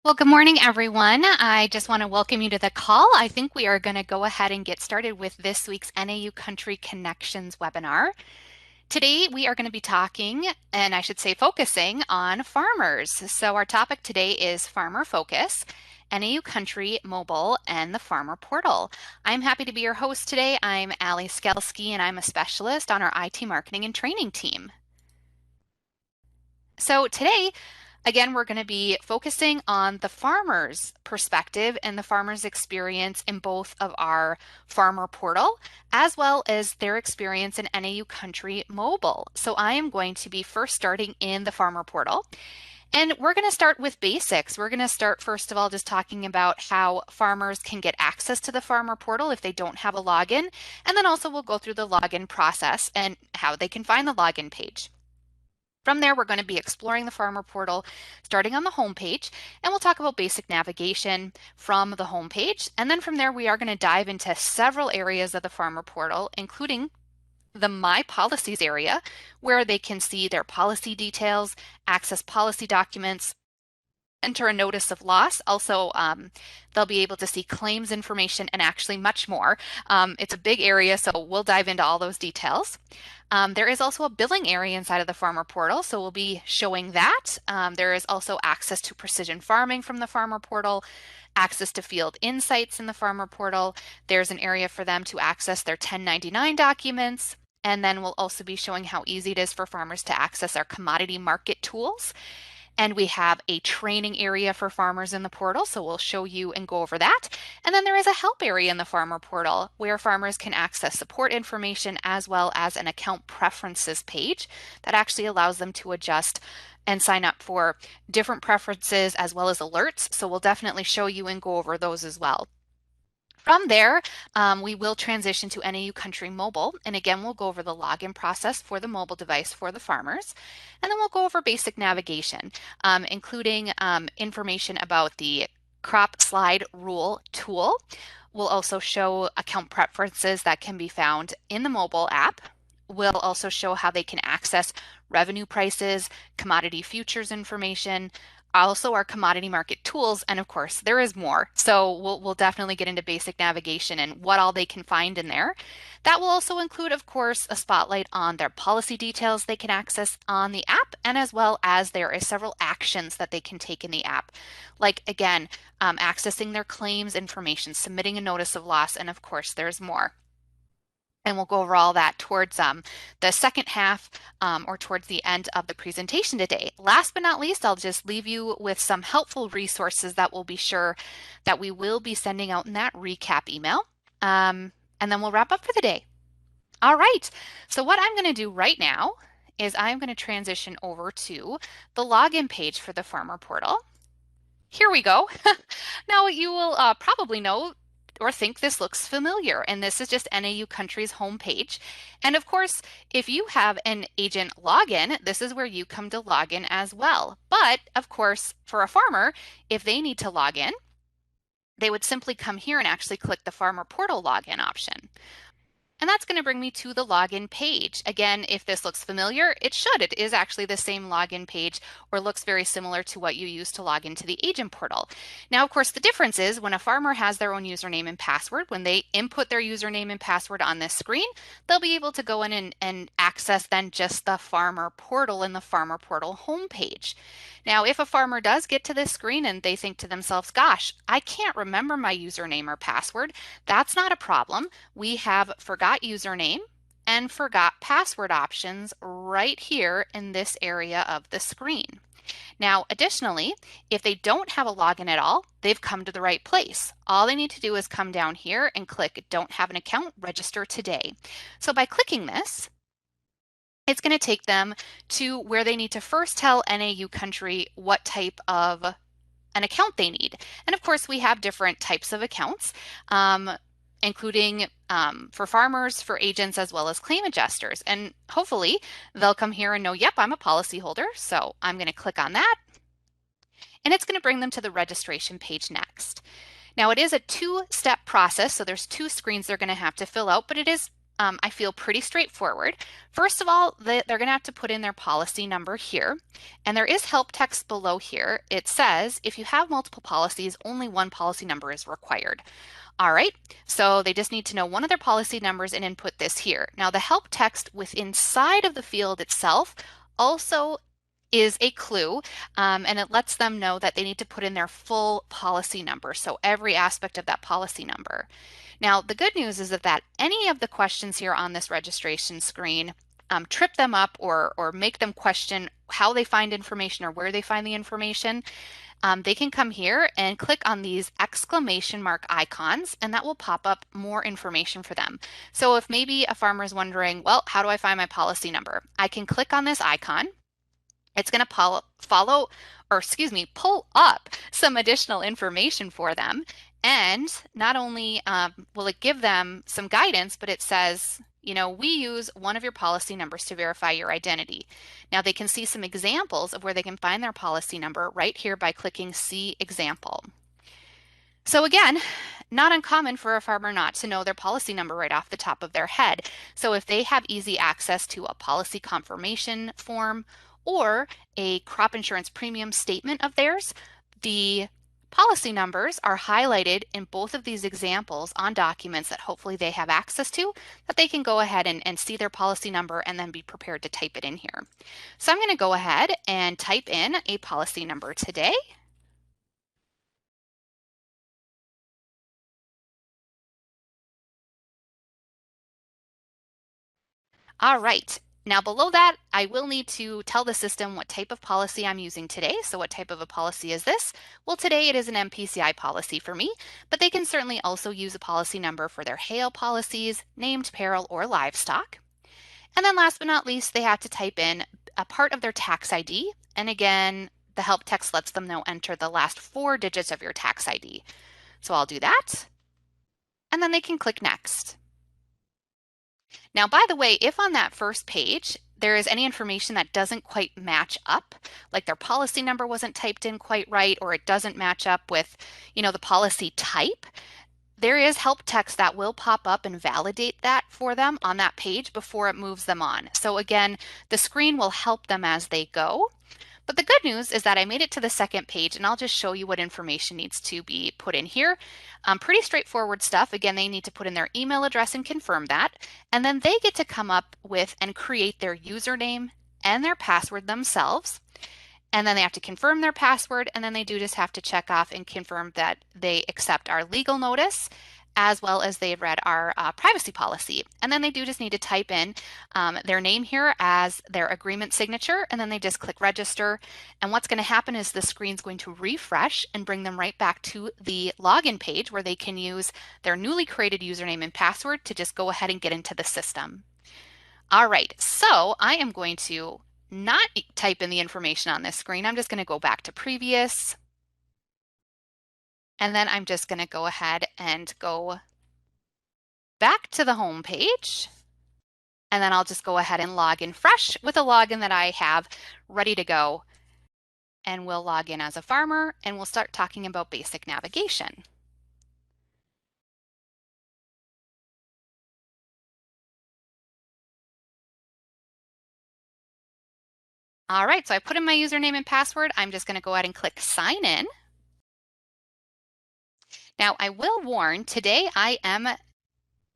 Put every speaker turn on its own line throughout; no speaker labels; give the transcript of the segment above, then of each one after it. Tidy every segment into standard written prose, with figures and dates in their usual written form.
Well, good morning, everyone. I just want to welcome you to the call. I think we are going to go ahead and get started with this week's NAU Country Connections webinar. Today, we are going to be talking, and I should say focusing, on farmers. So our topic today is Farmer Focus, NAU Country Mobile, and the Farmer Portal. I'm happy to be your host today. I'm Allie Skalsky, and I'm a specialist on our IT marketing and training team. So today, again, we're going to be focusing on the farmer's perspective and the farmer's experience in both of our farmer portal, as well as their experience in NAU Country Mobile. So I am going to be first starting in the farmer portal. And we're going to start with basics. We're going to start, first of all, just talking about how farmers can get access to the farmer portal if they don't have a login. And then also we'll go through the login process and how they can find the login page. From there, we're going to be exploring the Farmer Portal, starting on the home page, and we'll talk about basic navigation from the home page. And then from there, we are going to dive into several areas of the Farmer Portal, including the My Policies area, where they can see their policy details, access policy documents, enter a notice of loss. Also, they'll be able to see claims information and actually much more. It's a big area, so we'll dive into all those details. There is also a billing area inside of the Farmer Portal, so we'll be showing that. There is also access to precision farming from the Farmer Portal, access to field insights in the Farmer Portal. There's an area for them to access their 1099 documents. And then we'll also be showing how easy it is for farmers to access our commodity market tools. And we have a training area for farmers in the portal, so we'll show you and go over that. And then there is a help area in the Farmer Portal where farmers can access support information as well as an account preferences page that actually allows them to adjust and sign up for different preferences as well as alerts. So we'll definitely show you and go over those as well. From there, we will transition to NAU Country Mobile. And again, we'll go over the login process for the mobile device for the farmers. And then we'll go over basic navigation, including information about the crop slide rule tool. We'll also show account preferences that can be found in the mobile app. We'll also show how they can access revenue prices, commodity futures information, also our commodity market tools, and of course there is more. So we'll definitely get into basic navigation and what all they can find in there. That will also include, of course, a spotlight on their policy details they can access on the app, and as well as there is several actions that they can take in the app, like again, accessing their claims information, submitting a notice of loss, and of course there's more. And we'll go over all that towards the second half or towards the end of the presentation today. Last but not least, I'll just leave you with some helpful resources that we'll be sure that we will be sending out in that recap email. And then we'll wrap up for the day. All right, so what I'm going to do right now is I'm going to transition over to the login page for the Farmer Portal. Here we go. Now you will probably know or think this looks familiar, and this is just NAU Country's homepage. And of course, if you have an agent login, this is where you come to log in as well. But of course, for a farmer, if they need to log in, they would simply come here and actually click the Farmer Portal login option. And that's going to bring me to the login page. Again, if this looks familiar, it should. It is actually the same login page or looks very similar to what you use to log into the agent portal. Now, of course, the difference is when a farmer has their own username and password, when they input their username and password on this screen, they'll be able to go in and access then just the farmer portal in the Farmer Portal homepage. Now, if a farmer does get to this screen and they think to themselves, gosh, I can't remember my username or password, that's not a problem. We have forgot username and forgot password options right here in this area of the screen. Now, additionally, if they don't have a login at all, they've come to the right place. All they need to do is come down here and click Don't Have an Account, Register Today. So by clicking this, it's going to take them to where they need to first tell NAU Country what type of an account they need. And of course, we have different types of accounts, including for farmers, for agents, as well as claim adjusters. And hopefully they'll come here and know, yep, I'm a policyholder. So I'm going to click on that. And it's going to bring them to the registration page next. Now it is a two-step process, so there's two screens they're going to have to fill out, but it is I feel pretty straightforward. First of all, they're going to have to put in their policy number here, and there is help text below here. It says if you have multiple policies, only one policy number is required. All right, so they just need to know one of their policy numbers and input this here. Now the help text within inside of the field itself also is a clue, and it lets them know that they need to put in their full policy number, so every aspect of that policy number. Now the good news is that any of the questions here on this registration screen trip them up or make them question how they find information or where they find the information, they can come here and click on these exclamation mark icons, and that will pop up more information for them. So if maybe a farmer is wondering, well, how do I find my policy number? I can click on this icon. It's going to pull up some additional information for them. And not only will it give them some guidance, but it says, you know, we use one of your policy numbers to verify your identity. Now they can see some examples of where they can find their policy number right here by clicking See Example. So again, not uncommon for a farmer not to know their policy number right off the top of their head. So if they have easy access to a policy confirmation form or a crop insurance premium statement of theirs, the policy numbers are highlighted in both of these examples on documents that hopefully they have access to, that they can go ahead and see their policy number and then be prepared to type it in here. So I'm going to go ahead and type in a policy number today. All right. Now below that, I will need to tell the system what type of policy I'm using today. So what type of a policy is this? Well, today it is an MPCI policy for me, but they can certainly also use a policy number for their hail policies, named peril, or livestock. And then last but not least, they have to type in a part of their tax ID. And again, the help text lets them know enter the last 4 digits of your tax ID. So I'll do that. And then they can click Next. Now, by the way, if on that first page there is any information that doesn't quite match up, like their policy number wasn't typed in quite right, or it doesn't match up with, you know, the policy type, there is help text that will pop up and validate that for them on that page before it moves them on. So again, the screen will help them as they go. But the good news is that I made it to the second page, and I'll just show you what information needs to be put in here. Pretty straightforward stuff. Again, they need to put in their email address and confirm that, and then they get to come up with and create their username and their password themselves. And then they have to confirm their password, and then they do just have to check off and confirm that they accept our legal notice, as well as they've read our privacy policy. And then they do just need to type in their name here as their agreement signature, and then they just click register. And what's going to happen is the screen's going to refresh and bring them right back to the login page where they can use their newly created username and password to just go ahead and get into the system. All right, so I am going to not type in the information on this screen. I'm just going to go back to previous. And then I'm just going to go ahead and go back to the home page. And then I'll just go ahead and log in fresh with a login that I have ready to go. And we'll log in as a farmer, and we'll start talking about basic navigation. All right, so I put in my username and password. I'm just going to go ahead and click sign in. Now I will warn, today I am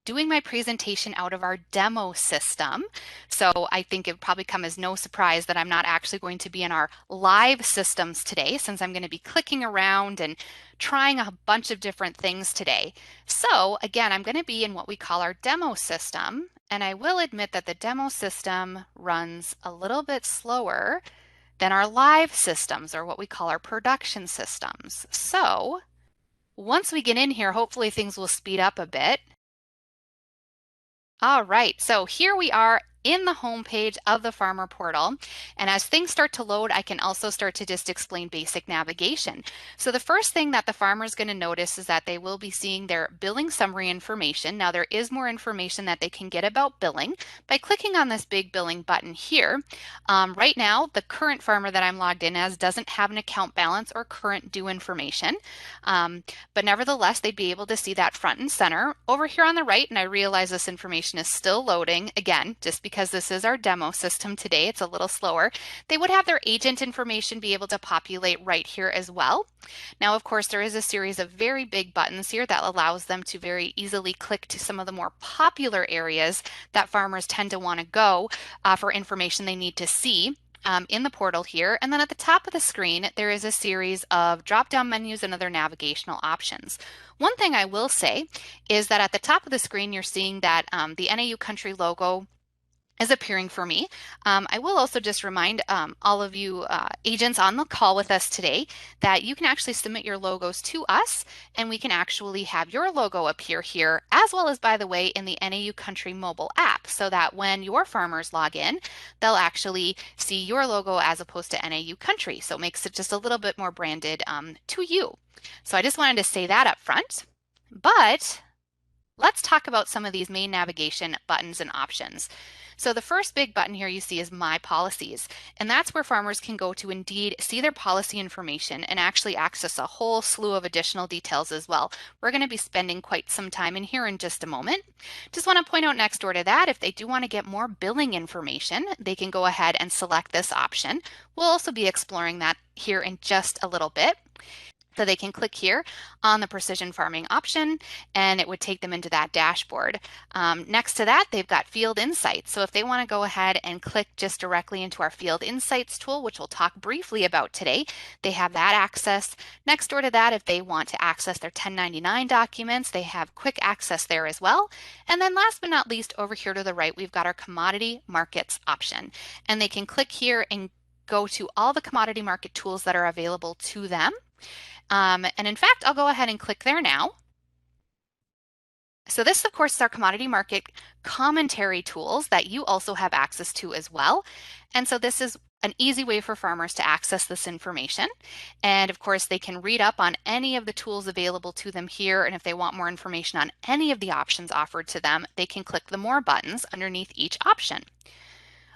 doing my presentation out of our demo system. So I think it would probably come as no surprise that I'm not actually going to be in our live systems today, since I'm going to be clicking around and trying a bunch of different things today. So again, I'm going to be in what we call our demo system. And I will admit that the demo system runs a little bit slower than our live systems, or what we call our production systems. So once we get in here, hopefully things will speed up a bit. All right, so here we are in the home page of the Farmer Portal. And as things start to load, I can also start to just explain basic navigation. So the first thing that the farmer is going to notice is that they will be seeing their billing summary information. Now there is more information that they can get about billing by clicking on this big billing button here. Right now, the current farmer that I'm logged in as doesn't have an account balance or current due information. But nevertheless, they'd be able to see that front and center. Over here on the right, and I realize this information is still loading, again, just because this is our demo system today, it's a little slower. They would have their agent information be able to populate right here as well. Now, of course, there is a series of very big buttons here that allows them to very easily click to some of the more popular areas that farmers tend to want to go for information they need to see. In the portal here. And then at the top of the screen, there is a series of drop-down menus and other navigational options. One thing I will say is that at the top of the screen, you're seeing that the NAU Country logo is appearing for me. I will also just remind all of you agents on the call with us today that you can actually submit your logos to us and we can actually have your logo appear here, as well as, by the way, in the NAU Country mobile app, so that when your farmers log in, they'll actually see your logo as opposed to NAU Country. So it makes it just a little bit more branded to you. So I just wanted to say that up front. But let's talk about some of these main navigation buttons and options. So the first big button here you see is My Policies, and that's where farmers can go to indeed see their policy information and actually access a whole slew of additional details as well. We're going to be spending quite some time in here in just a moment. Just want to point out next door to that, if they do want to get more billing information, they can go ahead and select this option. We'll also be exploring that here in just a little bit. So they can click here on the precision farming option and it would take them into that dashboard. Next to that, they've got field insights. So if they want to go ahead and click just directly into our field insights tool, which we'll talk briefly about today, they have that access. Next door to that, if they want to access their 1099 documents, they have quick access there as well. And then last but not least, over here to the right, we've got our commodity markets option. And they can click here and go to all the commodity market tools that are available to them. And in fact, I'll go ahead and click there now. So this, of course, is our commodity market commentary tools that you also have access to as well. And so this is an easy way for farmers to access this information. And of course, they can read up on any of the tools available to them here. And if they want more information on any of the options offered to them, they can click the More buttons underneath each option.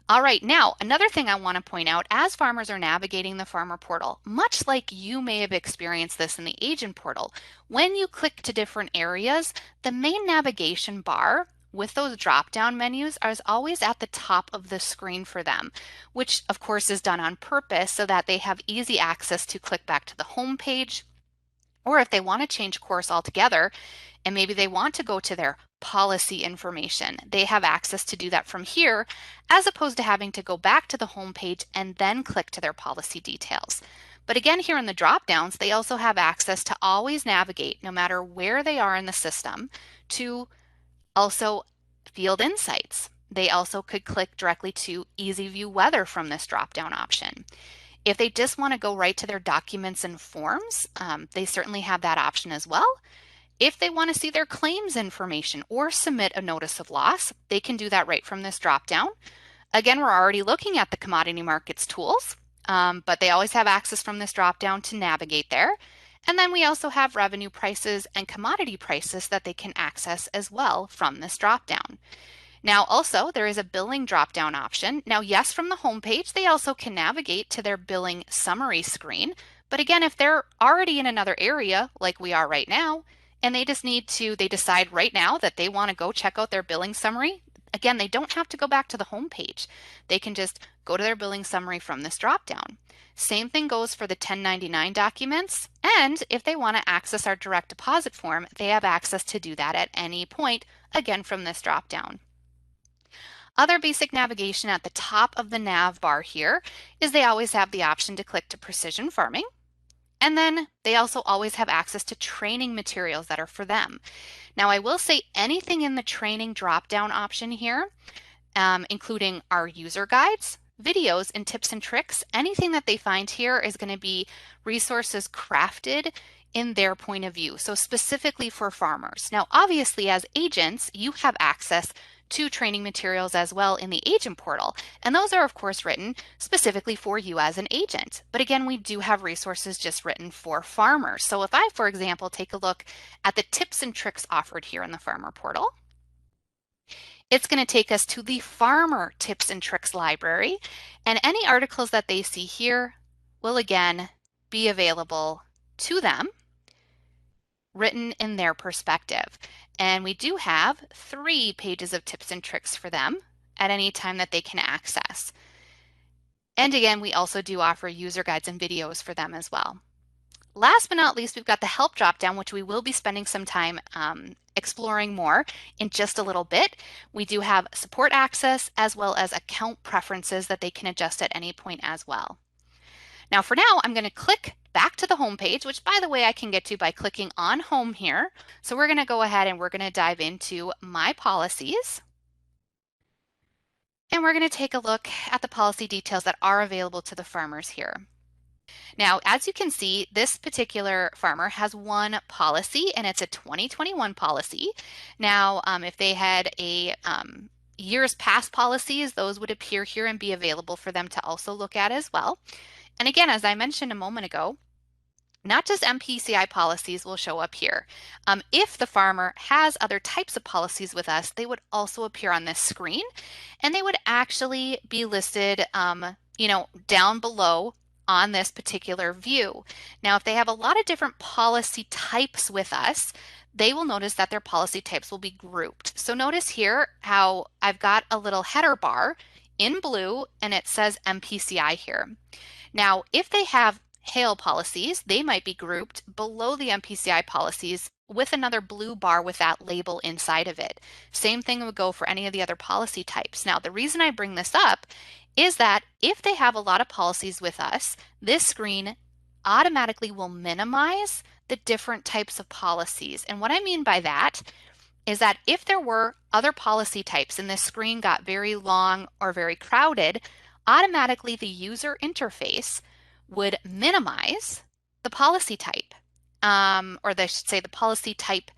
All right, now another thing I want to point out as farmers are navigating the Farmer Portal, much like you may have experienced this in the Agent Portal, when you click to different areas, the main navigation bar with those drop-down menus is always at the top of the screen for them, which of course is done on purpose so that they have easy access to click back to the home page, or if they want to change course altogether, and maybe they want to go to their policy information, they have access to do that from here, as opposed to having to go back to the home page and then click to their policy details. But again, here in the drop downs, they also have access to always navigate, no matter where they are in the system, to also field insights. They also could click directly to Easy View Weather from this drop down option. If they just want to go right to their documents and forms, they certainly have that option as well. If they want to see their claims information or submit a notice of loss, they can do that right from this dropdown. Again, we're already looking at the commodity markets tools, but they always have access from this dropdown to navigate there. And then we also have revenue prices and commodity prices that they can access as well from this dropdown. Now also, there is a billing drop-down option. Now yes, from the home page, they also can navigate to their billing summary screen. But again, if they're already in another area, like we are right now, and they decide right now that they want to go check out their billing summary, again, they don't have to go back to the home page. They can just go to their billing summary from this drop-down. Same thing goes for the 1099 documents, and if they want to access our direct deposit form, they have access to do that at any point, again from this drop-down. Other basic navigation at the top of the nav bar here is they always have the option to click to precision farming. And then they also always have access to training materials that are for them. Now I will say anything in the training drop-down option here, including our user guides, videos, and tips and tricks, anything that they find here is going to be resources crafted in their point of view, so specifically for farmers. Now obviously as agents, you have access to training materials as well in the agent portal. And those are of course written specifically for you as an agent. But again, we do have resources just written for farmers. So if I, for example, take a look at the tips and tricks offered here in the Farmer portal, it's going to take us to the Farmer Tips and Tricks library, and any articles that they see here will again be available to them, written in their perspective. And we do have 3 pages of tips and tricks for them at any time that they can access. And again, we also do offer user guides and videos for them as well. Last but not least, we've got the help dropdown, which we will be spending some time exploring more in just a little bit. We do have support access as well as account preferences that they can adjust at any point as well. Now for now, I'm going to click back to the home page, which by the way, I can get to by clicking on home here. So we're going to go ahead and we're going to dive into my policies. And we're going to take a look at the policy details that are available to the farmers here. Now, as you can see, this particular farmer has one policy and it's a 2021 policy. Now, if they had a years past policies, those would appear here and be available for them to also look at as well. And again, as I mentioned a moment ago, not just MPCI policies will show up here. If the farmer has other types of policies with us, they would also appear on this screen, and they would actually be listed, down below on this particular view. Now, if they have a lot of different policy types with us, they will notice that their policy types will be grouped. So notice here how I've got a little header bar in blue and it says MPCI here. Now, if they have hail policies, they might be grouped below the MPCI policies with another blue bar with that label inside of it. Same thing would go for any of the other policy types. Now, the reason I bring this up is that if they have a lot of policies with us, this screen automatically will minimize the different types of policies. And what I mean by that is that if there were other policy types and this screen got very long or very crowded, automatically the user interface would minimize the policy type, or they should say the policy type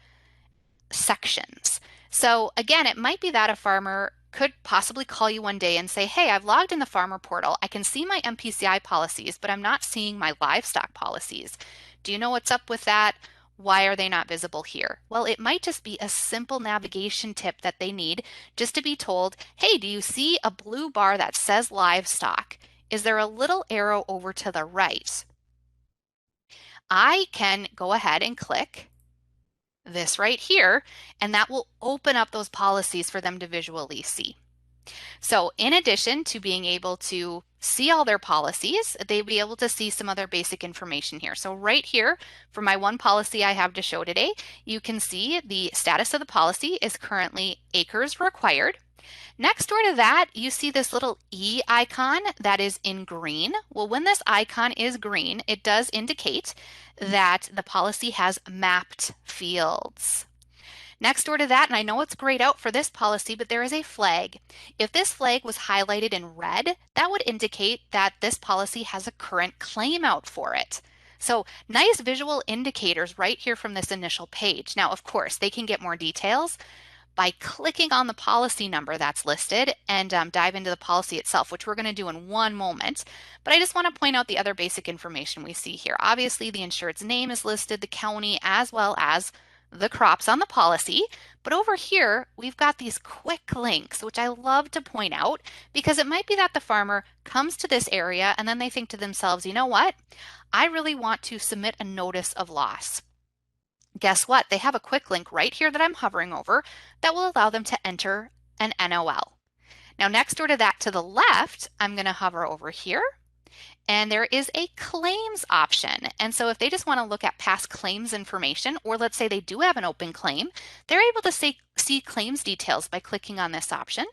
sections. So again, it might be that a farmer could possibly call you one day and say, hey, I've logged in the farmer portal. I can see my MPCI policies, but I'm not seeing my livestock policies. Do you know what's up with that? Why are they not visible here? Well, it might just be a simple navigation tip that they need just to be told, hey, do you see a blue bar that says livestock? Is there a little arrow over to the right? I can go ahead and click this right here, and that will open up those policies for them to visually see. So in addition to being able to see all their policies, they'll be able to see some other basic information here. So right here, for my one policy I have to show today, you can see the status of the policy is currently acres required. Next door to that, you see this little E icon that is in green. Well, when this icon is green, it does indicate that the policy has mapped fields. Next door to that, and I know it's grayed out for this policy, but there is a flag. If this flag was highlighted in red, that would indicate that this policy has a current claim out for it. So nice visual indicators right here from this initial page. Now, of course, they can get more details by clicking on the policy number that's listed and dive into the policy itself, which we're going to do in one moment. But I just want to point out the other basic information we see here. Obviously, the insured's name is listed, the county, as well as the crops on the policy. But over here, we've got these quick links, which I love to point out because it might be that the farmer comes to this area and then they think to themselves, you know what? I really want to submit a notice of loss. Guess what? They have a quick link right here that I'm hovering over that will allow them to enter an NOL. Now, next door to that to the left, I'm going to hover over here, and there is a claims option. And so if they just want to look at past claims information, or let's say they do have an open claim, they're able to see claims details by clicking on this option.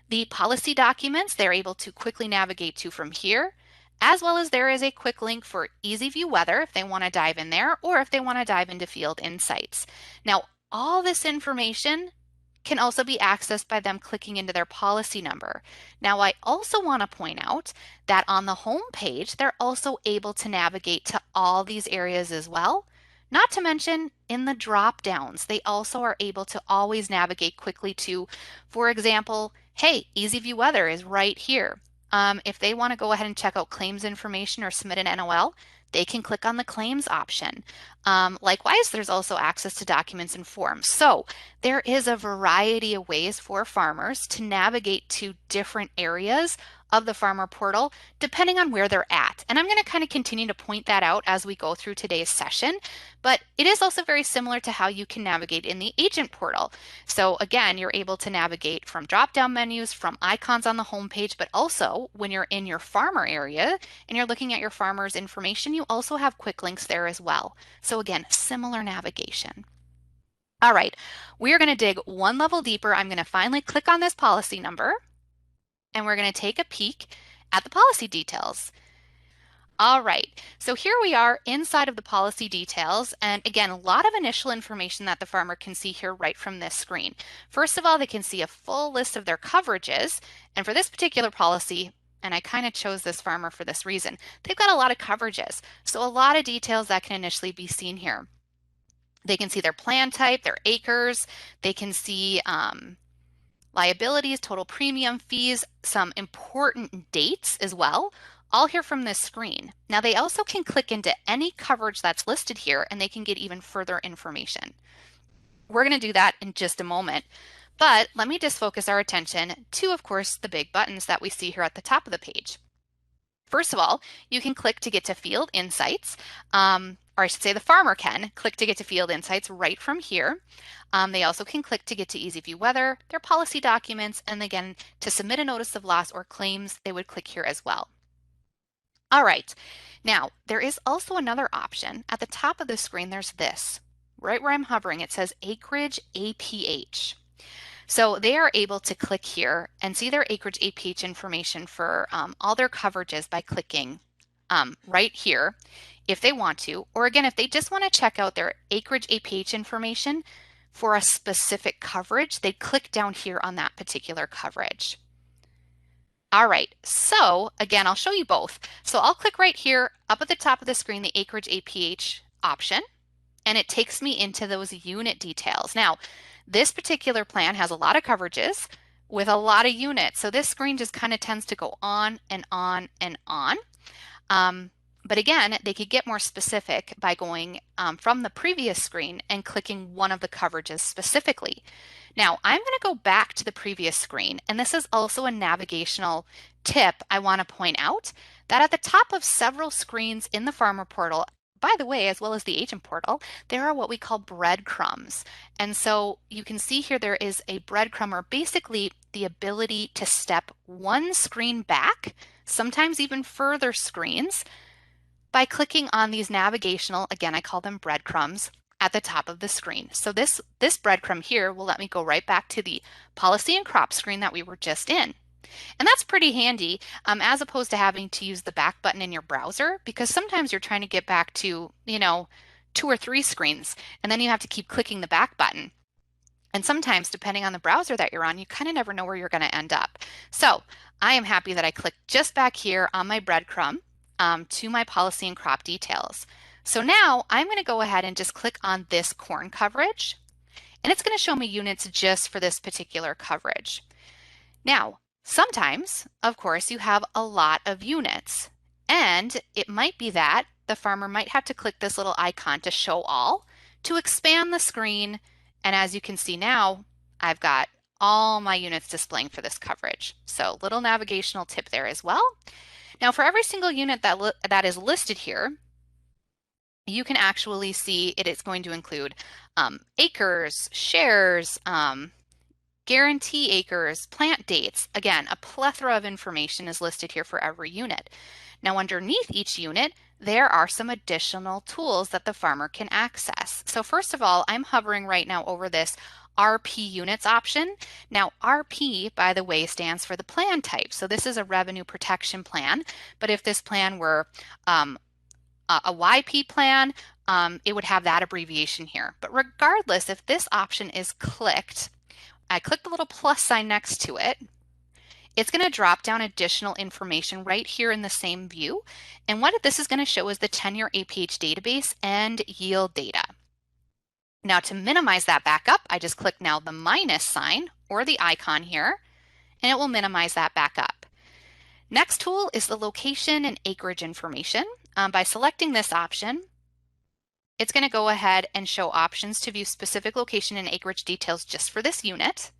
The policy documents, they're able to quickly navigate to from here, as well as there is a quick link for Easy View Weather if they want to dive in there, or if they want to dive into Field Insights. Now, all this information can also be accessed by them clicking into their policy number. Now, I also want to point out that on the home page, they're also able to navigate to all these areas as well. Not to mention in the drop downs, they also are able to always navigate quickly to, for example, hey, Easy View Weather is right here. If they want to go ahead and check out claims information or submit an NOL, they can click on the claims option. Likewise, there's also access to documents and forms. So there is a variety of ways for farmers to navigate to different areas of the farmer portal depending on where they're at. And I'm going to kind of continue to point that out as we go through today's session, but it is also very similar to how you can navigate in the agent portal. So again, you're able to navigate from drop-down menus, from icons on the homepage, but also when you're in your farmer area and you're looking at your farmer's information, you also have quick links there as well. So again, similar navigation. All right, we're going to dig one level deeper. I'm going to finally click on this policy number, and we're going to take a peek at the policy details. All right, so here we are inside of the policy details, and again, a lot of initial information that the farmer can see here right from this screen. First of all, they can see a full list of their coverages, and for this particular policy, and I kind of chose this farmer for this reason, they've got a lot of coverages, so a lot of details that can initially be seen here. They can see their plan type, their acres, they can see liabilities, total premium, fees, some important dates as well, all here from this screen. Now they also can click into any coverage that's listed here and they can get even further information. We're going to do that in just a moment, but let me just focus our attention to, of course, the big buttons that we see here at the top of the page. First of all, you can click to get to field insights, or I should say the farmer can click to get to field insights right from here. They also can click to get to Easy View Weather, their policy documents, and again, to submit a notice of loss or claims, they would click here as well. All right, now there is also another option. At the top of the screen, there's this. Right where I'm hovering, it says Acreage APH. So they are able to click here and see their acreage APH information for all their coverages by clicking right here if they want to, or again, if they just want to check out their acreage APH information for a specific coverage, they click down here on that particular coverage. All right, so again, I'll show you both. So I'll click right here up at the top of the screen, the acreage APH option, and it takes me into those unit details. Now, this particular plan has a lot of coverages with a lot of units. So this screen just kind of tends to go on and on and on. But again, they could get more specific by going from the previous screen and clicking one of the coverages specifically. Now, I'm going to go back to the previous screen, and this is also a navigational tip I want to point out that at the top of several screens in the Farmer Portal, by the way, as well as the agent portal, there are what we call breadcrumbs. And so you can see here there is a breadcrumb, or basically the ability to step one screen back, sometimes even further screens, by clicking on these navigational, again, I call them breadcrumbs, at the top of the screen. So this breadcrumb here will let me go right back to the policy and crop screen that we were just in. And that's pretty handy as opposed to having to use the back button in your browser, because sometimes you're trying to get back to, 2 or 3 screens, and then you have to keep clicking the back button. And sometimes, depending on the browser that you're on, you kind of never know where you're going to end up. So I am happy that I clicked just back here on my breadcrumb to my policy and crop details. So now I'm going to go ahead and just click on this corn coverage, and it's going to show me units just for this particular coverage. Now, sometimes, of course, you have a lot of units, and it might be that the farmer might have to click this little icon to show all to expand the screen. And as you can see now, I've got all my units displaying for this coverage. So little navigational tip there as well. Now for every single unit that is listed here, you can actually see it is going to include acres, shares, guarantee acres, plant dates. Again, a plethora of information is listed here for every unit. Now underneath each unit, there are some additional tools that the farmer can access. So first of all, I'm hovering right now over this RP units option. Now RP, by the way, stands for the plan type. So this is a revenue protection plan, but if this plan were a YP plan, it would have that abbreviation here. But regardless, if this option is clicked, I click the little plus sign next to it, it's going to drop down additional information right here in the same view. And what this is going to show is the 10-year APH database and yield data. Now to minimize that back up, I just click now the minus sign or the icon here, and it will minimize that back up. Next tool is the location and acreage information. By selecting this option, it's going to go ahead and show options to view specific location and acreage details just for this unit.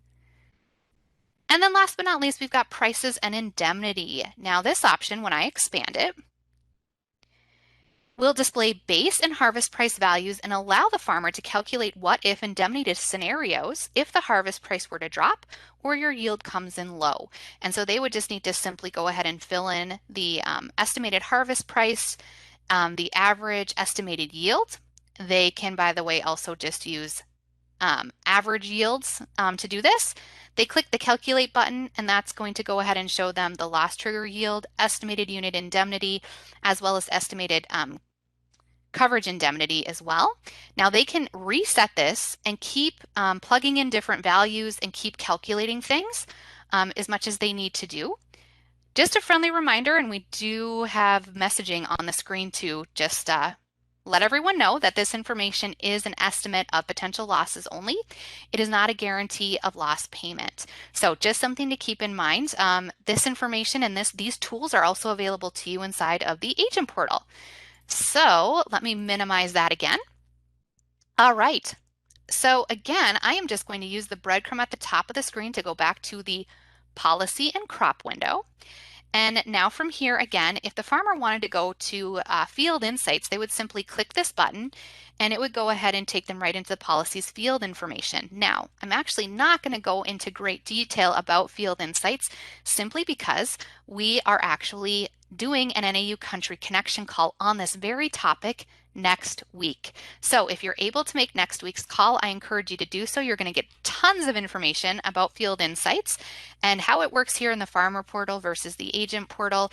And then last but not least, we've got prices and indemnity. Now this option, when I expand it, will display base and harvest price values and allow the farmer to calculate what if indemnity scenarios if the harvest price were to drop or your yield comes in low. And so they would just need to simply go ahead and fill in the estimated harvest price, the average estimated yield. They can, by the way, also just use average yields to do this. They click the calculate button, and that's going to go ahead and show them the loss trigger yield, estimated unit indemnity, as well as estimated coverage indemnity as well. Now they can reset this and keep plugging in different values and keep calculating things as much as they need to do. Just a friendly reminder, and we do have messaging on the screen too, just let everyone know that this information is an estimate of potential losses only. It is not a guarantee of loss payment. So just something to keep in mind. This information and these tools are also available to you inside of the agent portal. So let me minimize that again. All right. So again, I am just going to use the breadcrumb at the top of the screen to go back to the policy and crop window. And now from here, again, if the farmer wanted to go to Field Insights, they would simply click this button and it would go ahead and take them right into the policy's field information. Now, I'm actually not going to go into great detail about Field Insights simply because we are actually doing an NAU Country connection call on this very topic next week. So if you're able to make next week's call, I encourage you to do so. You're going to get tons of information about Field Insights, and how it works here in the Farmer Portal versus the Agent Portal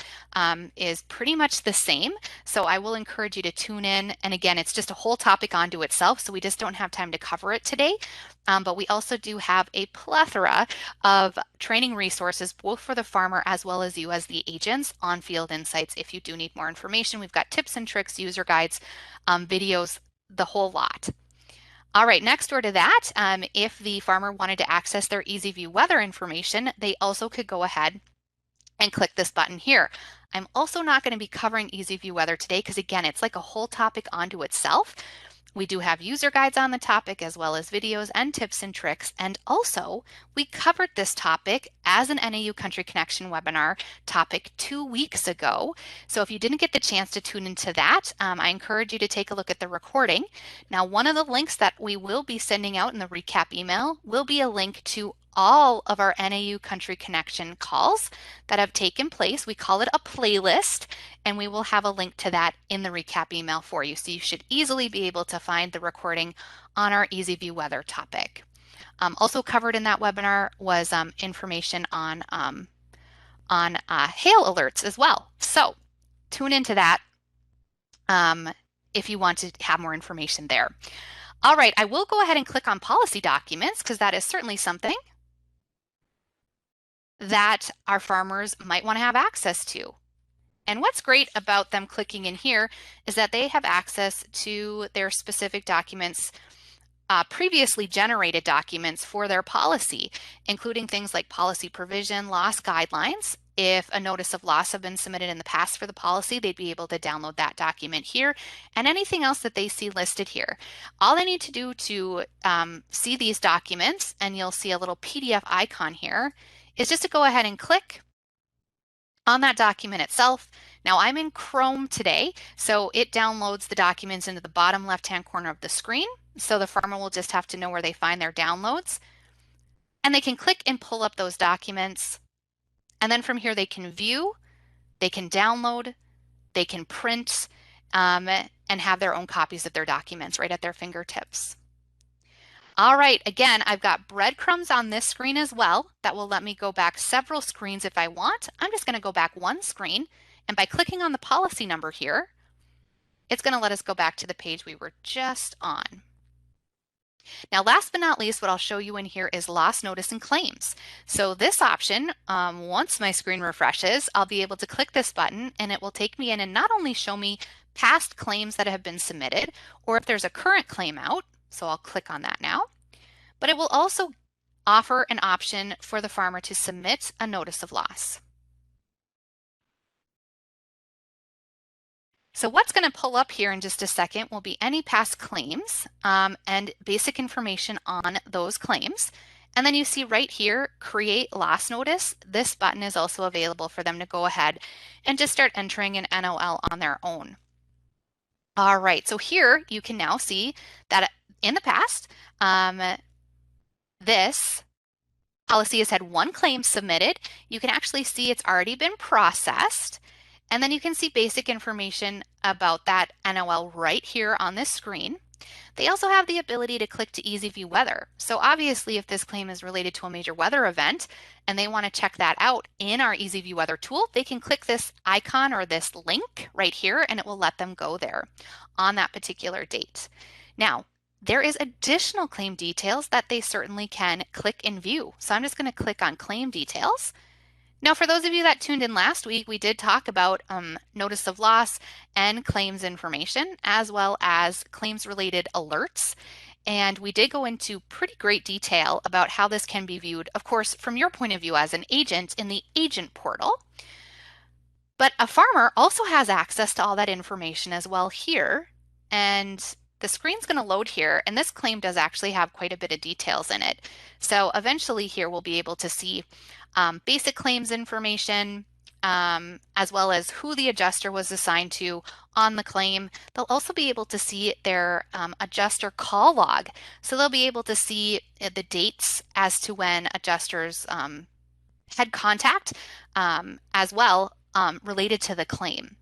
is pretty much the same. So I will encourage you to tune in. And again, it's just a whole topic onto itself, so we just don't have time to cover it today. But we also do have a plethora of training resources, both for the farmer as well as you as the agents on Field Insights. If you do need more information, we've got tips and tricks, user guides, videos, the whole lot. All right, next door to that, if the farmer wanted to access their Easy View weather information, they also could go ahead and click this button here. I'm also not going to be covering Easy View weather today because again, it's like a whole topic onto itself. We do have user guides on the topic as well as videos and tips and tricks. And also, we covered this topic as an NAU Country Connection webinar topic 2 weeks ago. So if you didn't get the chance to tune into that, I encourage you to take a look at the recording. Now, one of the links that we will be sending out in the recap email will be a link to all of our NAU Country Connection calls that have taken place. We call it a playlist, and we will have a link to that in the recap email for you. So you should easily be able to find the recording on our Easy View weather topic. Also covered in that webinar was information on hail alerts as well. So tune into that if you want to have more information there. All right, I will go ahead and click on policy documents because that is certainly something that our farmers might want to have access to. And what's great about them clicking in here is that they have access to their specific documents, previously generated documents for their policy, including things like policy provision, loss guidelines. If a notice of loss have been submitted in the past for the policy, they'd be able to download that document here and anything else that they see listed here. All they need to do to see these documents, and you'll see a little PDF icon here, is just to go ahead and click on that document itself. Now I'm in Chrome today, so it downloads the documents into the bottom left-hand corner of the screen. So the farmer will just have to know where they find their downloads. And they can click and pull up those documents. And then from here they can view, they can download, they can print, and have their own copies of their documents right at their fingertips. All right, again, I've got breadcrumbs on this screen as well that will let me go back several screens if I want. I'm just going to go back one screen, and by clicking on the policy number here, it's going to let us go back to the page we were just on. Now, last but not least, what I'll show you in here is loss notice and claims. So this option, once my screen refreshes, I'll be able to click this button and it will take me in and not only show me past claims that have been submitted, or if there's a current claim out, so I'll click on that now, but it will also offer an option for the farmer to submit a notice of loss. So what's going to pull up here in just a second will be any past claims and basic information on those claims. And then you see right here, create loss notice. This button is also available for them to go ahead and just start entering an NOL on their own. All right, so here you can now see that in the past, this policy has had one claim submitted. You can actually see it's already been processed. And then you can see basic information about that NOL right here on this screen. They also have the ability to click to easy view weather. So obviously if this claim is related to a major weather event and they want to check that out in our easy view weather tool, they can click this icon or this link right here and it will let them go there on that particular date. Now, there is additional claim details that they certainly can click and view. So I'm just going to click on claim details. Now, for those of you that tuned in last week, we did talk about notice of loss and claims information, as well as claims related alerts. And we did go into pretty great detail about how this can be viewed, of course, from your point of view as an agent in the agent portal. But a farmer also has access to all that information as well here. And the screen's going to load here, and this claim does actually have quite a bit of details in it. So eventually here we'll be able to see basic claims information, as well as who the adjuster was assigned to on the claim. They'll also be able to see their adjuster call log. So they'll be able to see the dates as to when adjusters had contact as well related to the claim.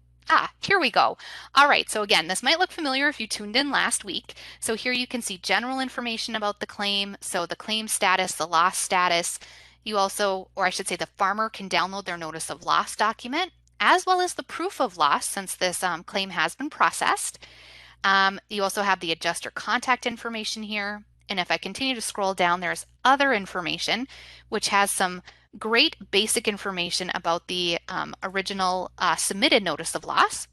Here we go. All right, so again, this might look familiar if you tuned in last week. So here you can see general information about the claim. So the claim status, the loss status. You also, or I should say the farmer can download their notice of loss document, as well as the proof of loss since this claim has been processed. You also have the adjuster contact information here. And if I continue to scroll down, there's other information, which has some great basic information about the original submitted notice of loss.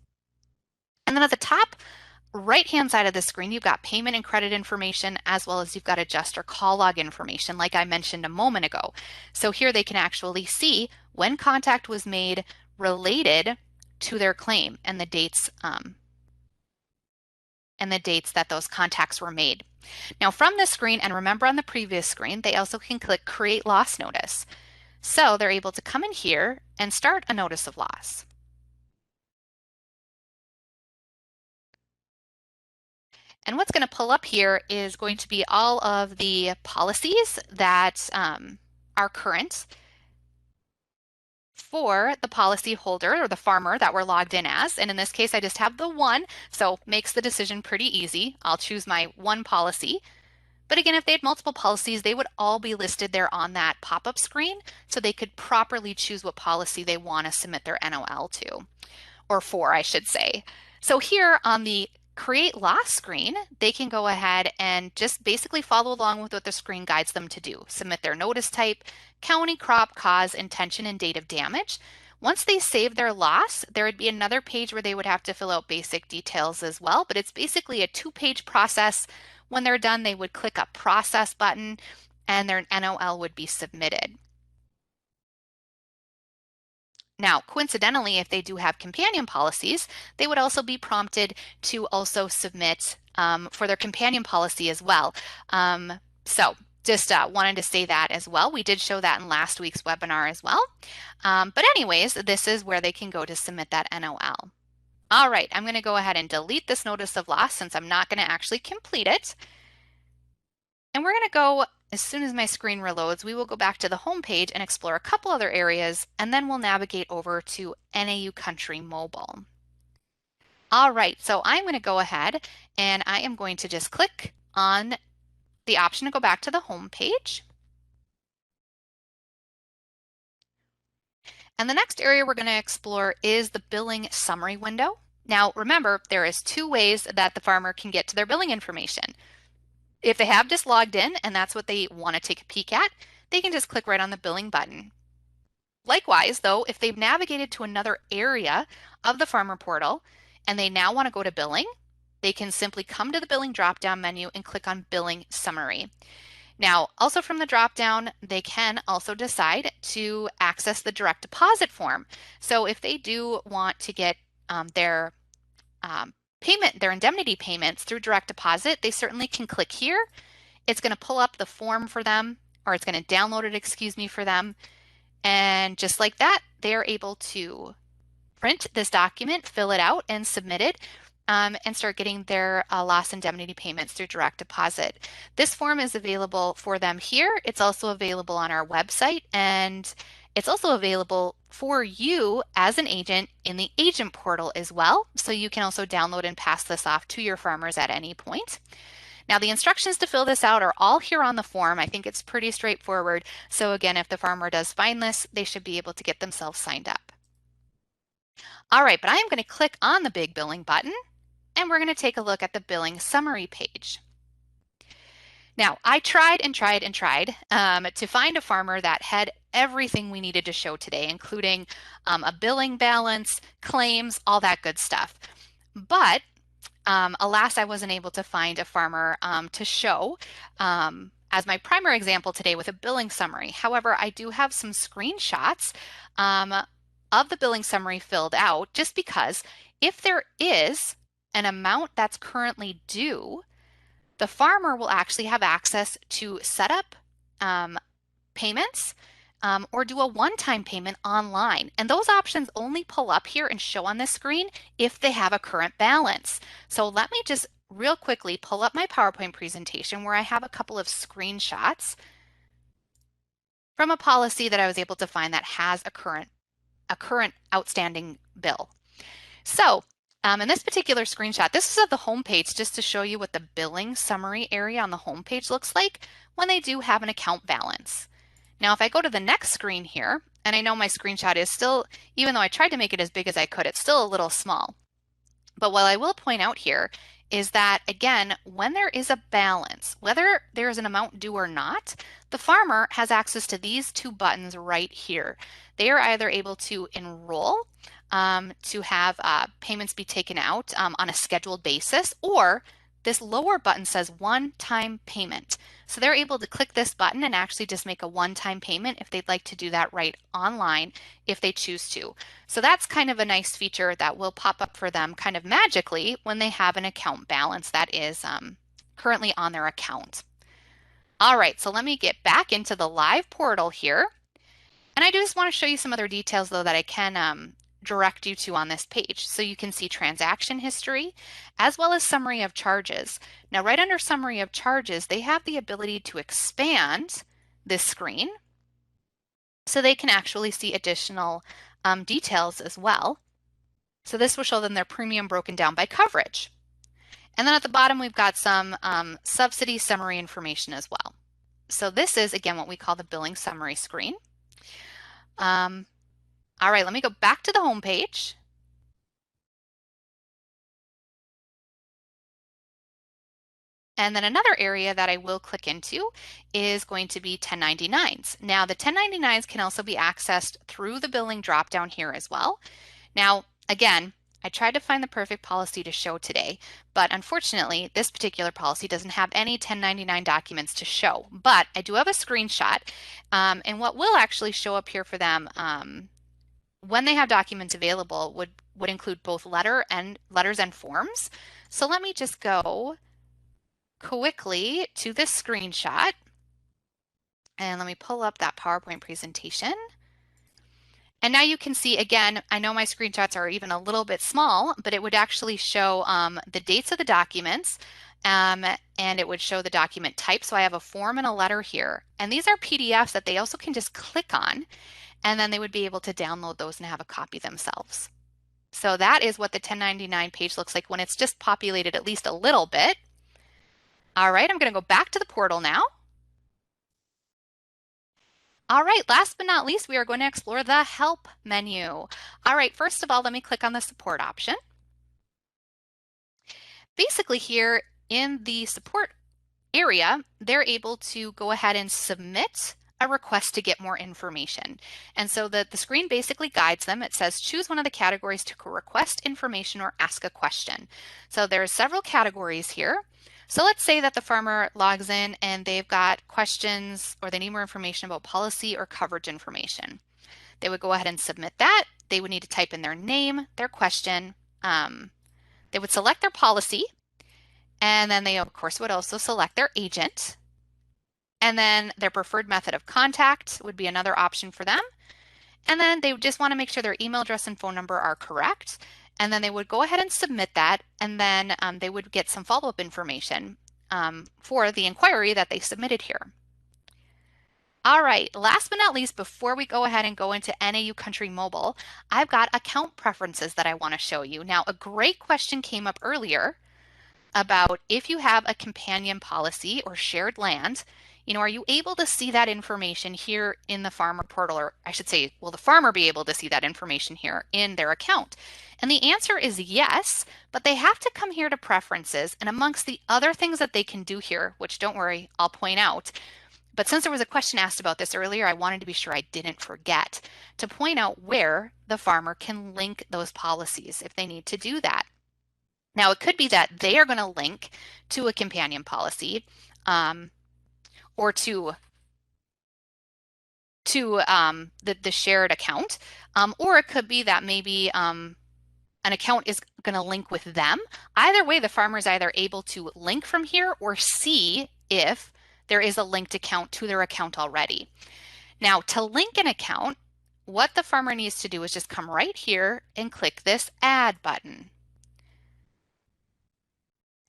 And then at the top right-hand side of the screen, you've got payment and credit information, as well as you've got adjuster call log information, like I mentioned a moment ago. So here they can actually see when contact was made related to their claim and the dates that those contacts were made. Now from this screen, and remember on the previous screen, they also can click create loss notice. So they're able to come in here and start a notice of loss. And what's going to pull up here is going to be all of the policies that are current for the policy holder or the farmer that we're logged in as. And in this case, I just have the one, so makes the decision pretty easy. I'll choose my one policy. But again, if they had multiple policies, they would all be listed there on that pop-up screen so they could properly choose what policy they want to submit their NOL to, or for, I should say. So here on the create loss screen, they can go ahead and just basically follow along with what the screen guides them to do. Submit their notice type, county, crop, cause, intention, and date of damage. Once they save their loss, there would be another page where they would have to fill out basic details as well, but it's basically a two-page process. When they're done, they would click a process button and their NOL would be submitted. Now, coincidentally, if they do have companion policies, they would also be prompted to also submit for their companion policy as well. So just wanted to say that as well. We did show that in last week's webinar as well. But anyways, this is where they can go to submit that NOL. All right, I'm going to go ahead and delete this notice of loss since I'm not going to actually complete it. And we're going to go, as soon as my screen reloads, we will go back to the home page and explore a couple other areas, and then we'll navigate over to NAU Country Mobile. All right, so I'm going to go ahead and I am going to just click on the option to go back to the home page. And the next area we're going to explore is the billing summary window. Now, remember, there is two ways that the farmer can get to their billing information. If they have just logged in and that's what they want to take a peek at, they can just click right on the billing button. Likewise, though, if they've navigated to another area of the farmer portal and they now want to go to billing, they can simply come to the billing drop-down menu and click on billing summary. Now, also from the drop-down, they can also decide to access the direct deposit form. So if they do want to get their their indemnity payments through direct deposit, they certainly can click here. It's going to pull up the form for them, or it's going to download it, excuse me, for them. And just like that, they're able to print this document, fill it out, and submit it, and start getting their loss indemnity payments through direct deposit. This form is available for them here. It's also available on our website, and it's also available for you as an agent in the agent portal as well. So you can also download and pass this off to your farmers at any point. Now the instructions to fill this out are all here on the form. I think it's pretty straightforward. So again, if the farmer does find this, they should be able to get themselves signed up. All right, but I am going to click on the big billing button and we're going to take a look at the billing summary page. Now, I tried and tried and tried to find a farmer that had everything we needed to show today, including a billing balance, claims, all that good stuff. But alas, I wasn't able to find a farmer to show as my primary example today with a billing summary. However, I do have some screenshots of the billing summary filled out, just because if there is an amount that's currently due, the farmer will actually have access to set up payments or do a one-time payment online. And those options only pull up here and show on this screen if they have a current balance. So let me just real quickly pull up my PowerPoint presentation where I have a couple of screenshots from a policy that I was able to find that has a current outstanding bill. So in this particular screenshot, this is of the home page just to show you what the billing summary area on the home page looks like when they do have an account balance. Now, if I go to the next screen here, and I know my screenshot is still, even though I tried to make it as big as I could, it's still a little small. But what I will point out here is that, again, when there is a balance, whether there is an amount due or not, the farmer has access to these two buttons right here. They are either able to enroll to have payments be taken out on a scheduled basis, or this lower button says one-time payment. So they're able to click this button and actually just make a one-time payment if they'd like to do that right online if they choose to. So that's kind of a nice feature that will pop up for them kind of magically when they have an account balance that is currently on their account. All right, so let me get back into the live portal here. And I just want to show you some other details though that I can direct you to on this page. So you can see transaction history as well as summary of charges. Now right under summary of charges, they have the ability to expand this screen so they can actually see additional details as well. So this will show them their premium broken down by coverage. And then at the bottom, we've got some subsidy summary information as well. So this is, again, what we call the billing summary screen. All right, let me go back to the home page. And then another area that I will click into is going to be 1099s. Now the 1099s can also be accessed through the billing dropdown here as well. Now, again, I tried to find the perfect policy to show today, but unfortunately, this particular policy doesn't have any 1099 documents to show. But I do have a screenshot, and what will actually show up here for them when they have documents available would include both letters and forms. So let me just go quickly to this screenshot and let me pull up that PowerPoint presentation. And now you can see, again, I know my screenshots are even a little bit small, but it would actually show the dates of the documents and it would show the document type. So I have a form and a letter here. And these are PDFs that they also can just click on, and then they would be able to download those and have a copy themselves. So that is what the 1099 page looks like when it's just populated at least a little bit. All right, I'm going to go back to the portal now. All right, last but not least, we are going to explore the Help menu. All right, first of all, let me click on the Support option. Basically here in the Support area, they're able to go ahead and submit a request to get more information. And so the screen basically guides them. It says choose one of the categories to request information or ask a question. So there's several categories here. So let's say that the farmer logs in and they've got questions or they need more information about policy or coverage information. They would go ahead and submit that. They would need to type in their name, their question. They would select their policy, and then they, of course, would also select their agent. And then their preferred method of contact would be another option for them. And then they just want to make sure their email address and phone number are correct. And then they would go ahead and submit that. And then they would get some follow-up information for the inquiry that they submitted here. All right, last but not least, before we go ahead and go into NAU Country Mobile, I've got account preferences that I want to show you. Now, a great question came up earlier about if you have a companion policy or shared land, are you able to see that information here in the farmer portal? Or I should say, will the farmer be able to see that information here in their account? And the answer is yes, but they have to come here to preferences. And amongst the other things that they can do here, which don't worry, I'll point out, but since there was a question asked about this earlier, I wanted to be sure I didn't forget to point out where the farmer can link those policies if they need to do that. Now, it could be that they are going to link to a companion policy or to the shared account, or it could be that maybe an account is going to link with them. Either way, the farmer is either able to link from here or see if there is a linked account to their account already. Now, to link an account, what the farmer needs to do is just come right here and click this Add button.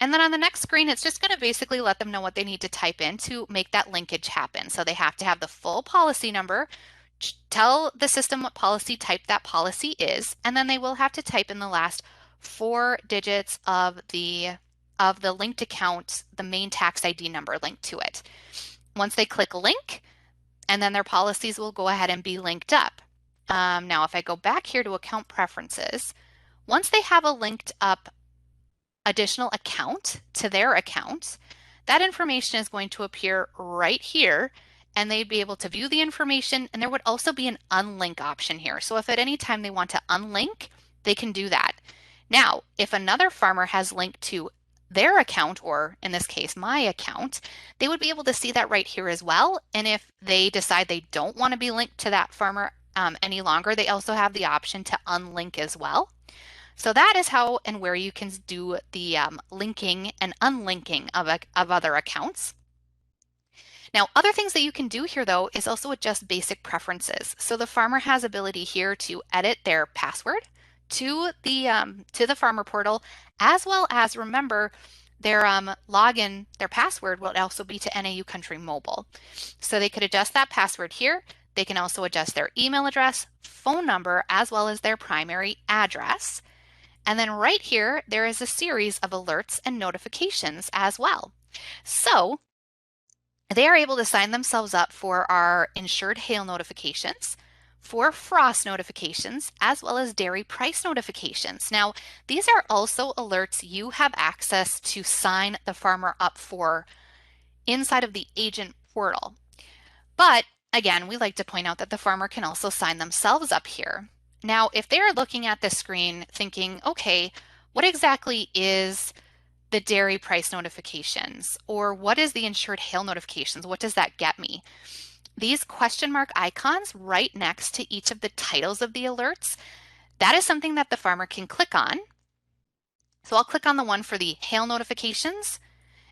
And then on the next screen, it's just going to basically let them know what they need to type in to make that linkage happen. So they have to have the full policy number, tell the system what policy type that policy is, and then they will have to type in the last 4 digits of the linked account, the main tax ID number linked to it. Once they click link, and then their policies will go ahead and be linked up. Now, if I go back here to account preferences, once they have a linked up additional account to their account, that information is going to appear right here, and they'd be able to view the information, and there would also be an unlink option here. So if at any time they want to unlink, they can do that. Now, if another farmer has linked to their account, or in this case, my account, they would be able to see that right here as well. And if they decide they don't want to be linked to that farmer any longer, they also have the option to unlink as well. So that is how and where you can do the linking and unlinking of other accounts. Now, other things that you can do here, though, is also adjust basic preferences. So the farmer has ability here to edit their password to the farmer portal, as well as, remember, their login, their password will also be to NAU Country Mobile. So they could adjust that password here. They can also adjust their email address, phone number, as well as their primary address. And then right here, there is a series of alerts and notifications as well. So they are able to sign themselves up for our insured hail notifications, for frost notifications, as well as dairy price notifications. Now, these are also alerts you have access to sign the farmer up for inside of the agent portal. But again, we like to point out that the farmer can also sign themselves up here. Now, if they're looking at this screen thinking, okay, what exactly is the dairy price notifications? Or what is the insured hail notifications? What does that get me? These question mark icons right next to each of the titles of the alerts, that is something that the farmer can click on. So I'll click on the one for the hail notifications.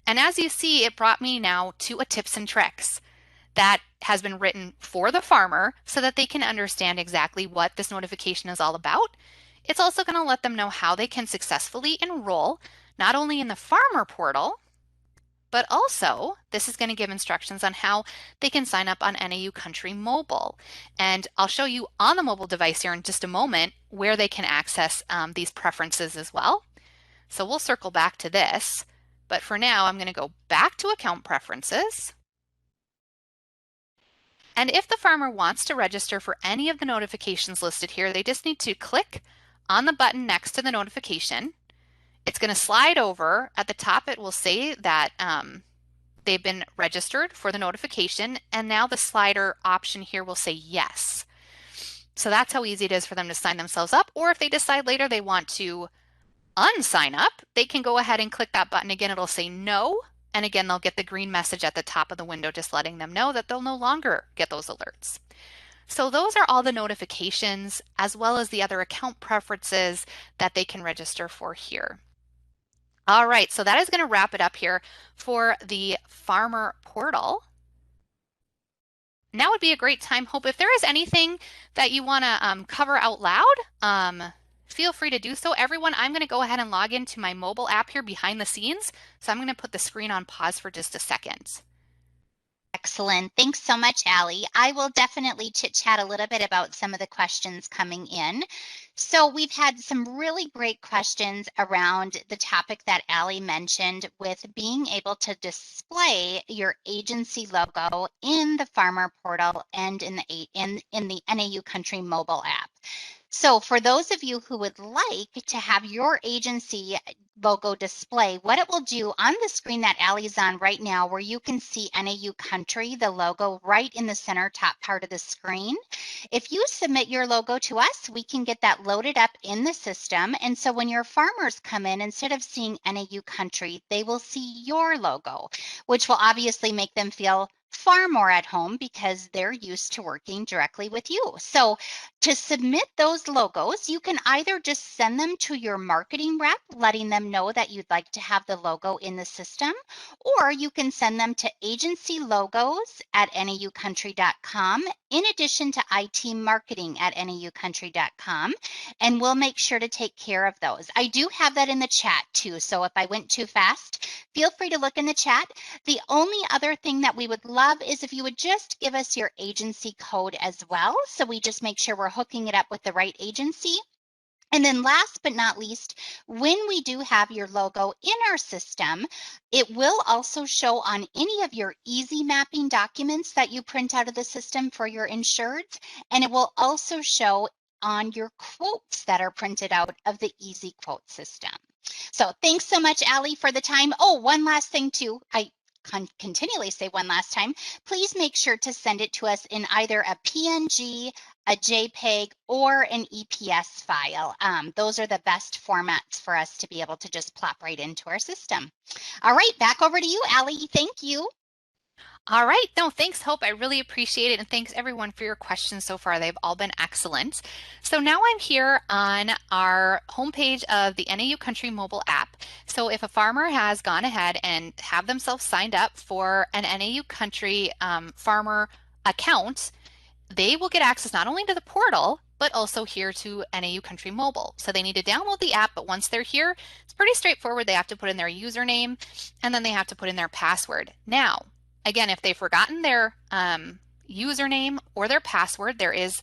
And as you see, it brought me now to a tips and tricks that has been written for the farmer so that they can understand exactly what this notification is all about. It's also going to let them know how they can successfully enroll not only in the farmer portal, but also this is going to give instructions on how they can sign up on NAU Country Mobile. And I'll show you on the mobile device here in just a moment where they can access these preferences as well. So we'll circle back to this, but for now I'm going to go back to account preferences. And if the farmer wants to register for any of the notifications listed here, they just need to click on the button next to the notification. It's going to slide over. At the top, it will say that they've been registered for the notification, and now the slider option here will say yes. So that's how easy it is for them to sign themselves up, or if they decide later they want to unsign up, they can go ahead and click that button again. It'll say no, and again, they'll get the green message at the top of the window just letting them know that they'll no longer get those alerts. So those are all the notifications as well as the other account preferences that they can register for here. All right, so that is going to wrap it up here for the Farmer Portal. Now would be a great time, Hope. If there is anything that you want to cover out loud, feel free to do so. Everyone, I'm going to go ahead and log into my mobile app here behind the scenes. So I'm going to put the screen on pause for just a second.
Excellent. Thanks so much, Allie. I will definitely chit-chat a little bit about some of the questions coming in. So we've had some really great questions around the topic that Allie mentioned with being able to display your agency logo in the Farmer Portal and in the NAU Country mobile app. So for those of you who would like to have your agency logo display, what it will do on the screen that Allie's on right now, where you can see NAU Country, the logo right in the center top part of the screen. If you submit your logo to us, we can get that loaded up in the system. And so when your farmers come in, instead of seeing NAU Country, they will see your logo, which will obviously make them feel far more at home because they're used to working directly with you. So to submit those logos, you can either just send them to your marketing rep, letting them know that you'd like to have the logo in the system, or you can send them to agencylogos@naucountry.com in addition to IT marketing at naucountry.com, and we'll make sure to take care of those. I do have that in the chat too, so if I went too fast, feel free to look in the chat. The only other thing that we would love is if you would just give us your agency code as well, so we just make sure we're hooking it up with the right agency. And then last but not least, when we do have your logo in our system, it will also show on any of your easy mapping documents that you print out of the system for your insureds, and it will also show on your quotes that are printed out of the easy quote system. So thanks so much, Allie, for the time. Oh, one last thing too. I continually say one last time, please make sure to send it to us in either a PNG, a JPEG, or an EPS file. Those are the best formats for us to be able to just plop right into our system. All right, back over to you, Allie. Thank you.
All right. No, thanks, Hope. I really appreciate it. And thanks everyone for your questions so far. They've all been excellent. So now I'm here on our homepage of the NAU Country mobile app. So if a farmer has gone ahead and have themselves signed up for an NAU Country farmer account, they will get access not only to the portal, but also here to NAU Country Mobile. So they need to download the app, but once they're here, it's pretty straightforward. They have to put in their username and then they have to put in their password. Now, again, if they've forgotten their username or their password, there is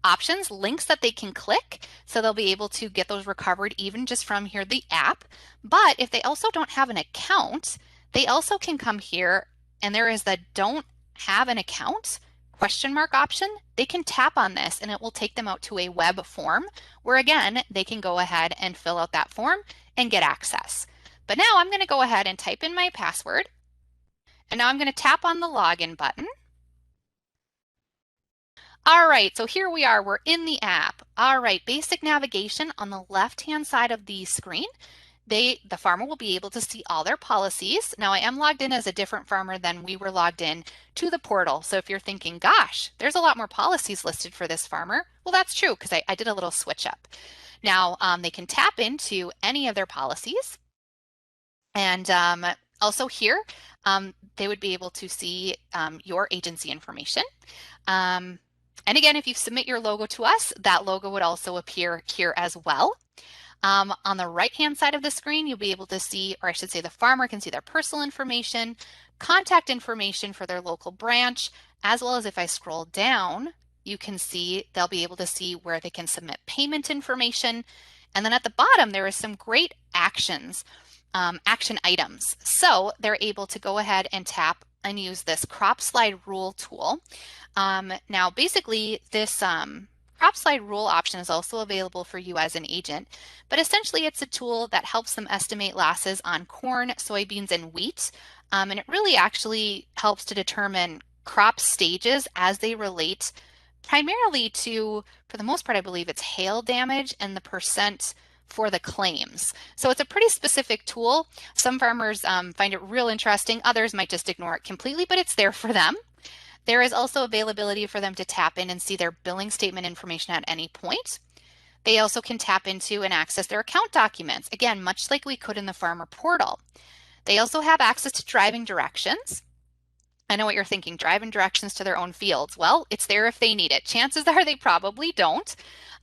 options, links that they can click, so they'll be able to get those recovered even just from here, the app. But if they also don't have an account, they also can come here and there is the don't have an account question mark option. They can tap on this and it will take them out to a web form where again, they can go ahead and fill out that form and get access. But now I'm going to go ahead and type in my password. And now I'm going to tap on the login button. All right, so here we are, we're in the app. All right, basic navigation on the left-hand side of the screen. The farmer will be able to see all their policies. Now I am logged in as a different farmer than we were logged in to the portal. So if you're thinking, gosh, there's a lot more policies listed for this farmer. Well, that's true because I did a little switch up. Now they can tap into any of their policies. And also here, they would be able to see your agency information. And again, if you submit your logo to us, that logo would also appear here as well. On the right-hand side of the screen, you'll be able to see, or I should say the farmer can see their personal information, contact information for their local branch, as well as if I scroll down, you can see they'll be able to see where they can submit payment information. And then at the bottom, there is some great actions, action items. So they're able to go ahead and tap and use this crop slide rule tool. Now, basically, this crop slide rule option is also available for you as an agent, but essentially it's a tool that helps them estimate losses on corn, soybeans, and wheat And it really actually helps to determine crop stages as they relate primarily to, for the most part, I believe it's hail damage and the percent for the claims. So it's a pretty specific tool. Some farmers find it real interesting. Others might just ignore it completely, but it's there for them. There is also availability for them to tap in and see their billing statement information at any point. They also can tap into and access their account documents, again, much like we could in the farmer portal. They also have access to driving directions. I know what you're thinking, driving directions to their own fields. Well, it's there if they need it. Chances are they probably don't,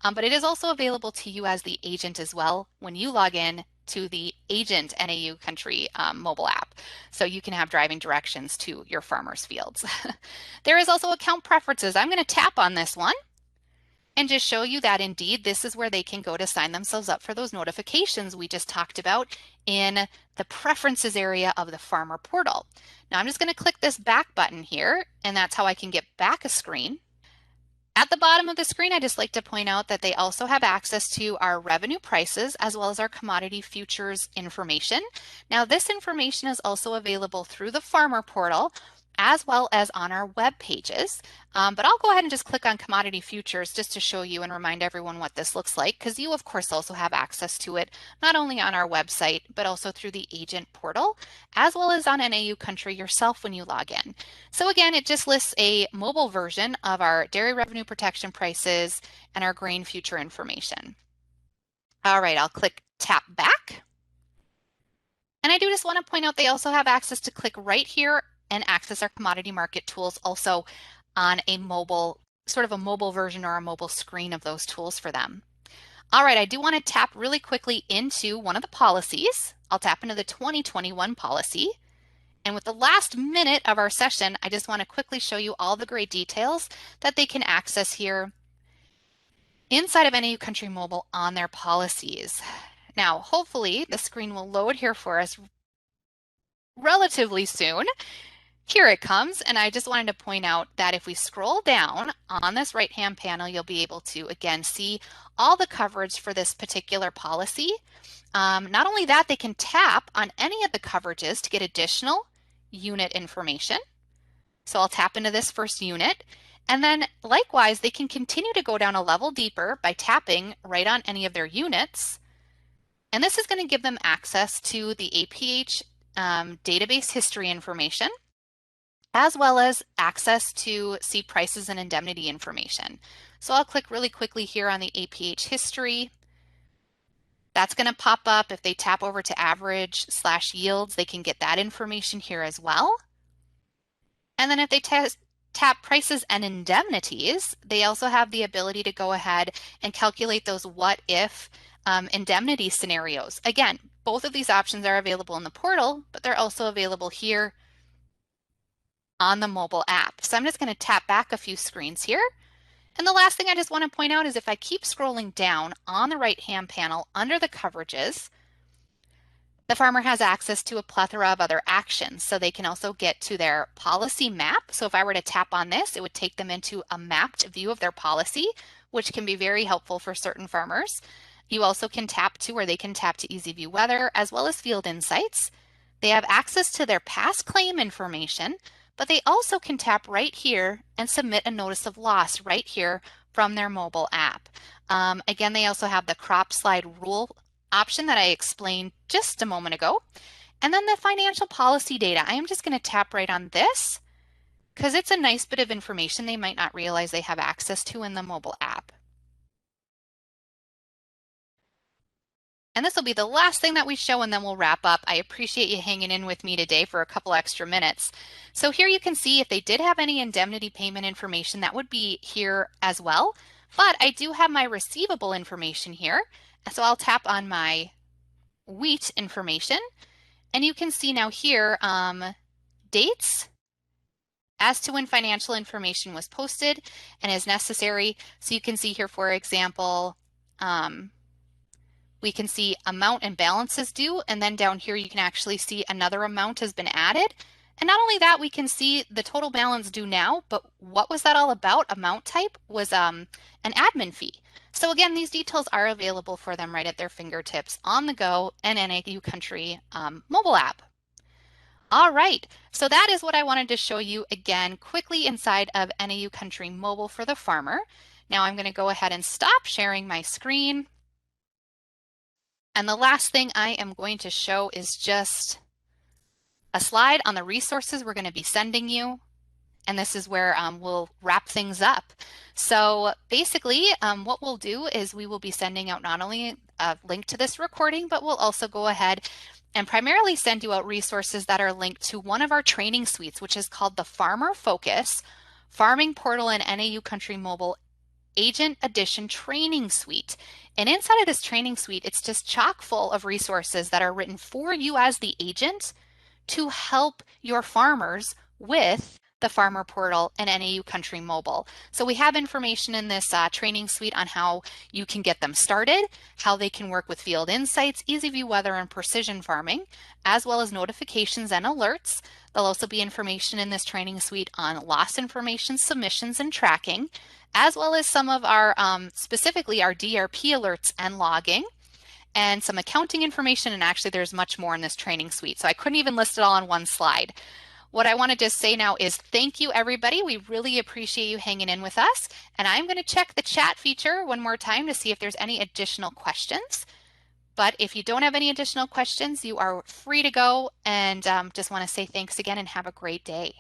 but it is also available to you as the agent as well when you log in to the Agent NAU Country mobile app. So you can have driving directions to your farmers' fields. There is also account preferences. I'm going to tap on this one and just show you that indeed this is where they can go to sign themselves up for those notifications we just talked about in the preferences area of the farmer portal. Now I'm just going to click this back button here, and that's how I can get back a screen. At the bottom of the screen, I just like to point out that they also have access to our revenue prices as well as our commodity futures information. Now, this information is also available through the farmer portal as well as on our web pages. But I'll go ahead and just click on commodity futures just to show you and remind everyone what this looks like, because you of course also have access to it not only on our website but also through the agent portal as well as on NAU Country yourself when you log in. So again, it just lists a mobile version of our dairy revenue protection prices and our grain future information. All right, I'll click tap back. And I do just want to point out they also have access to click right here and access our commodity market tools also on a mobile, sort of a mobile version or a mobile screen of those tools for them. All right, I do want to tap really quickly into one of the policies. I'll tap into the 2021 policy. And with the last minute of our session, I just want to quickly show you all the great details that they can access here inside of NAU Country Mobile on their policies. Now, hopefully the screen will load here for us relatively soon. Here it comes, and I just wanted to point out that if we scroll down on this right-hand panel, you'll be able to, again, see all the coverage for this particular policy. Not only that, they can tap on any of the coverages to get additional unit information. So I'll tap into this first unit, and then likewise, they can continue to go down a level deeper by tapping right on any of their units. And this is going to give them access to the APH database history information, as well as access to see prices and indemnity information. So I'll click really quickly here on the APH history. That's going to pop up. If they tap over to average/yields, they can get that information here as well. And then if they tap prices and indemnities, they also have the ability to go ahead and calculate those what if indemnity scenarios. Again, both of these options are available in the portal, but they're also available here on the mobile app. So I'm just going to tap back a few screens here. And the last thing I just want to point out is if I keep scrolling down on the right-hand panel under the coverages, the farmer has access to a plethora of other actions. So they can also get to their policy map. So if I were to tap on this, it would take them into a mapped view of their policy, which can be very helpful for certain farmers. You also can tap to, or they can tap to Easy View Weather as well as Field Insights. They have access to their past claim information, but they also can tap right here and submit a notice of loss right here from their mobile app. Again, they also have the crop slide rule option that I explained just a moment ago. And then the financial policy data. I am just going to tap right on this because it's a nice bit of information they might not realize they have access to in the mobile app. And this will be the last thing that we show, and then we'll wrap up. I appreciate you hanging in with me today for a couple extra minutes. So here you can see if they did have any indemnity payment information, that would be here as well. But I do have my receivable information here. So I'll tap on my wheat information, and you can see now here dates as to when financial information was posted and is necessary. So you can see here, for example, we can see amount and balances due, and then down here you can actually see another amount has been added. And not only that, we can see the total balance due now, but what was that all about? Amount type was an admin fee. So again, these details are available for them right at their fingertips on the go and NAU Country mobile app. All right, so that is what I wanted to show you again quickly inside of NAU Country Mobile for the farmer. Now I'm going to go ahead and stop sharing my screen. And the last thing I am going to show is just a slide on the resources we're going to be sending you. And this is where we'll wrap things up. So basically, what we'll do is we will be sending out not only a link to this recording, but we'll also go ahead and primarily send you out resources that are linked to one of our training suites, which is called the Farmer Focus Farming Portal and NAU Country Mobile Agent Edition Training Suite. And inside of this training suite, it's just chock full of resources that are written for you as the agent to help your farmers with the Farmer Portal and NAU Country Mobile. So we have information in this training suite on how you can get them started, how they can work with field insights, easy view weather, and precision farming, as well as notifications and alerts. There'll also be information in this training suite on loss information, submissions, and tracking, as well as some of our, specifically our DRP alerts and logging, and some accounting information, and actually there's much more in this training suite. So I couldn't even list it all on one slide. What I want to just say now is thank you, everybody. We really appreciate you hanging in with us. And I'm going to check the chat feature one more time to see if there's any additional questions. But if you don't have any additional questions, you are free to go, and just want to say thanks again and have a great day.